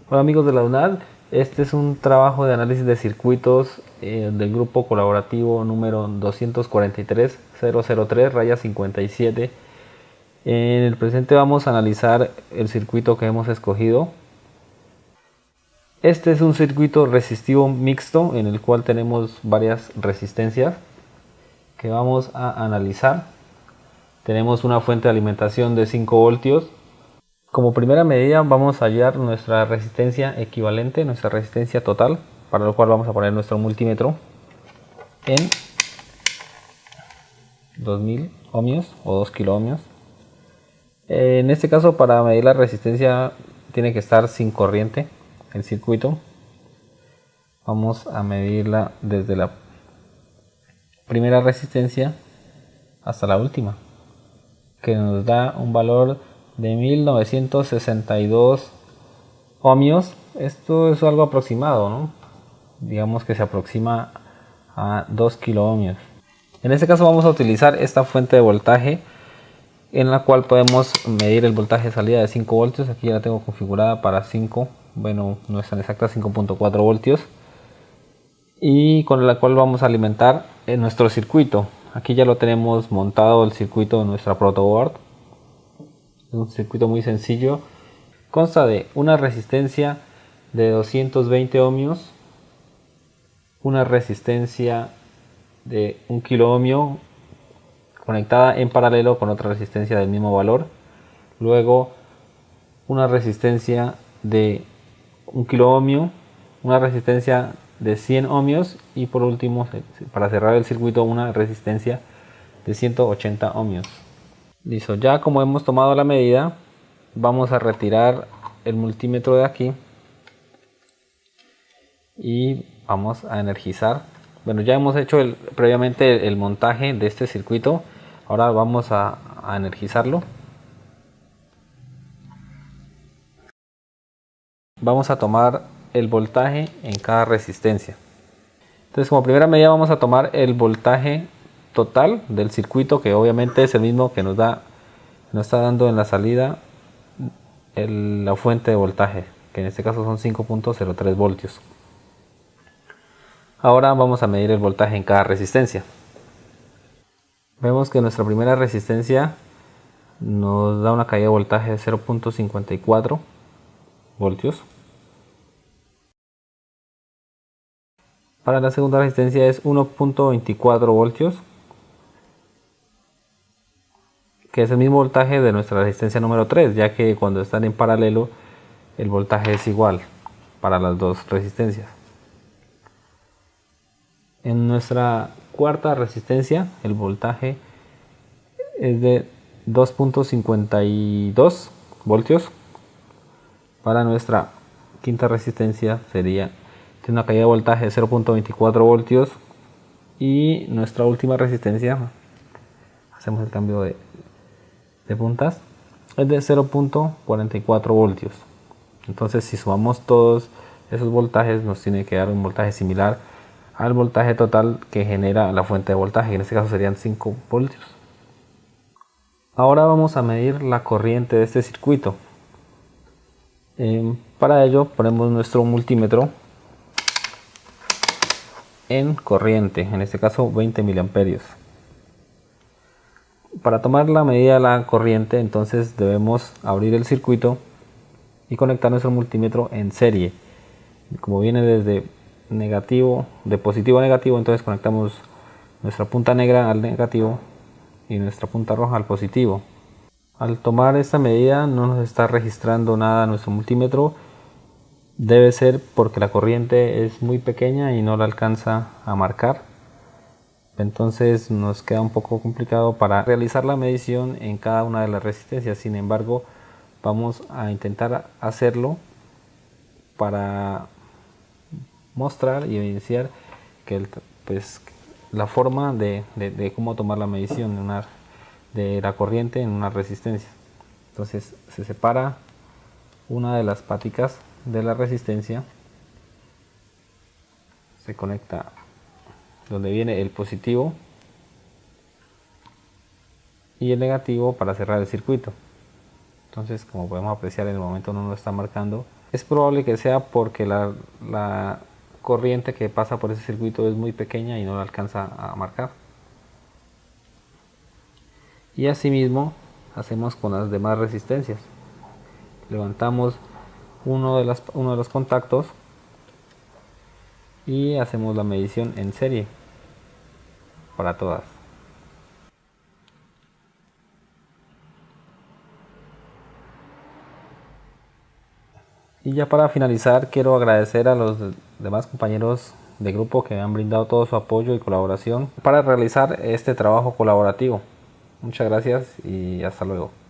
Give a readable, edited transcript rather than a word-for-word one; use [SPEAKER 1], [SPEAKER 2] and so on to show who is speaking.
[SPEAKER 1] Hola amigos de la UNAD, este es un trabajo de análisis de circuitos del grupo colaborativo número 243003-57. En el presente vamos a analizar el circuito que hemos escogido. Este es un circuito resistivo mixto en el cual tenemos varias resistencias que vamos a analizar. Tenemos una fuente de alimentación de 5 voltios. Como primera medida vamos a hallar nuestra resistencia equivalente, nuestra resistencia total, para lo cual vamos a poner nuestro multímetro en 2000 ohmios o 2 kilo ohmios. En este caso, para medir la resistencia tiene que estar sin corriente el circuito. Vamos a medirla desde la primera resistencia hasta la última, que nos da un valor de 1962 ohmios. Esto es algo aproximado, ¿no? Digamos que se aproxima a 2 kilo ohmios. En este caso vamos a utilizar esta fuente de voltaje en la cual podemos medir el voltaje de salida de 5 voltios. Aquí ya la tengo configurada para 5, bueno, no es tan exacta, 5.4 voltios, y con la cual vamos a alimentar en nuestro circuito. Aquí ya lo tenemos montado el circuito en nuestra protoboard. Es un circuito muy sencillo. Consta de una resistencia de 220 ohmios, una resistencia de 1 kilo ohmio conectada en paralelo con otra resistencia del mismo valor, luego una resistencia de 1 kilo ohmio, una resistencia de 100 ohmios y por último, para cerrar el circuito, una resistencia de 180 ohmios. Listo, ya como hemos tomado la medida, vamos a retirar el multímetro de aquí y vamos a energizar. Bueno, ya hemos hecho previamente el montaje de este circuito. Ahora vamos a energizarlo. Vamos a tomar el voltaje en cada resistencia. Entonces, como primera medida vamos a tomar el voltaje total del circuito, que obviamente es el mismo que nos está dando en la salida la fuente de voltaje, que en este caso son 5.03 voltios. Ahora vamos a medir el voltaje en cada resistencia. Vemos que nuestra primera resistencia nos da una caída de voltaje de 0.54 voltios. Para la segunda resistencia es 1.24 voltios, que es el mismo voltaje de nuestra resistencia número 3, ya que cuando están en paralelo el voltaje es igual para las dos resistencias. En nuestra cuarta resistencia el voltaje es de 2.52 voltios. Para nuestra quinta resistencia tiene una caída de voltaje de 0.24 voltios y nuestra última resistencia, hacemos el cambio de puntas, es de 0.44 voltios. Entonces, si sumamos todos esos voltajes, nos tiene que dar un voltaje similar al voltaje total que genera la fuente de voltaje, que en este caso serían 5 voltios. Ahora vamos a medir la corriente de este circuito. Para ello ponemos nuestro multímetro en corriente, en este caso 20 miliamperios. Para tomar la medida de la corriente, entonces debemos abrir el circuito y conectar nuestro multímetro en serie. Como viene desde negativo, de positivo a negativo, entonces conectamos nuestra punta negra al negativo y nuestra punta roja al positivo. Al tomar esta medida no nos está registrando nada nuestro multímetro. Debe ser porque la corriente es muy pequeña y no la alcanza a marcar. Entonces nos queda un poco complicado para realizar la medición en cada una de las resistencias. Sin embargo, vamos a intentar hacerlo para mostrar y evidenciar que la forma de cómo tomar la medición de la corriente en una resistencia. Entonces se separa una de las paticas de la resistencia, se conecta donde viene el positivo y el negativo para cerrar el circuito. Entonces, como podemos apreciar, en el momento no lo está marcando. Es probable que sea porque la corriente que pasa por ese circuito es muy pequeña y no la alcanza a marcar. Y asimismo hacemos con las demás resistencias. Levantamos uno de los contactos y hacemos la medición en serie para todas. Y ya para finalizar, quiero agradecer a los demás compañeros de grupo que me han brindado todo su apoyo y colaboración para realizar este trabajo colaborativo. Muchas gracias y hasta luego.